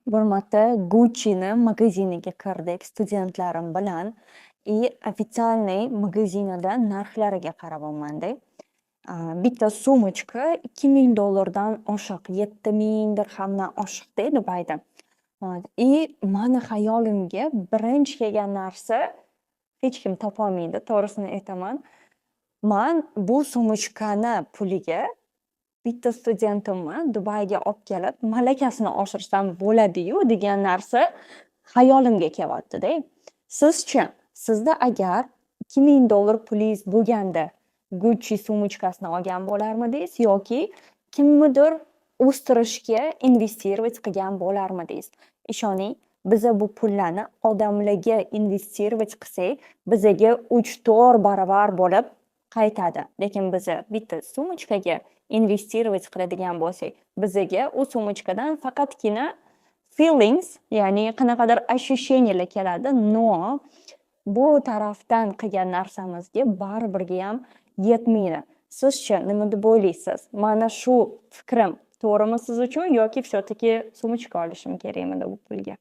Bir marta Gucci'ni magaziniga kirdik studentlarim bilan. Ofitsialniy magazinida narxlariga qarab olmanda. Bitta sumочка $2000 oshiq, 7000 dirhamdan oshiqda Dubayda. Mani hayolimga birinchi kelgan narsa hech kim topolmaydi, to'g'risini aytaman. Man bu sumочкani puliga bitta studentimni Dubayga olib kelib, malakasini oshirsam bo'ladi-yu degan narsa hayolimga kelyapti-da. Sizchi, sizda agar $2000 pulingiz bo'lganda Gucci sumочкasini olgan bo'larmidingiz yoki kimnidir o'stirishga investirovat qilgan bo'larmidingiz? Ishoning, biza bu pullarni odamlarga investirovat qilsak, bizaga 3-4 baravar bo'lib qaytadi. Lekin biza bitta sumочкаga investirovat qiladigan bo'lsak, bizaga u sumочкаdan faqatgina feelings, ya'ni qanaqadir ощущениялар keladi, no bu tarafdan qilgan narsamizga baribirga ham yetmaydi. Sizchi nima deb o'ylaysiz? Mana shu fikrim to'g'rimi siz uchun yoki все-таки sumочка olishim kerakmidi bu pulga?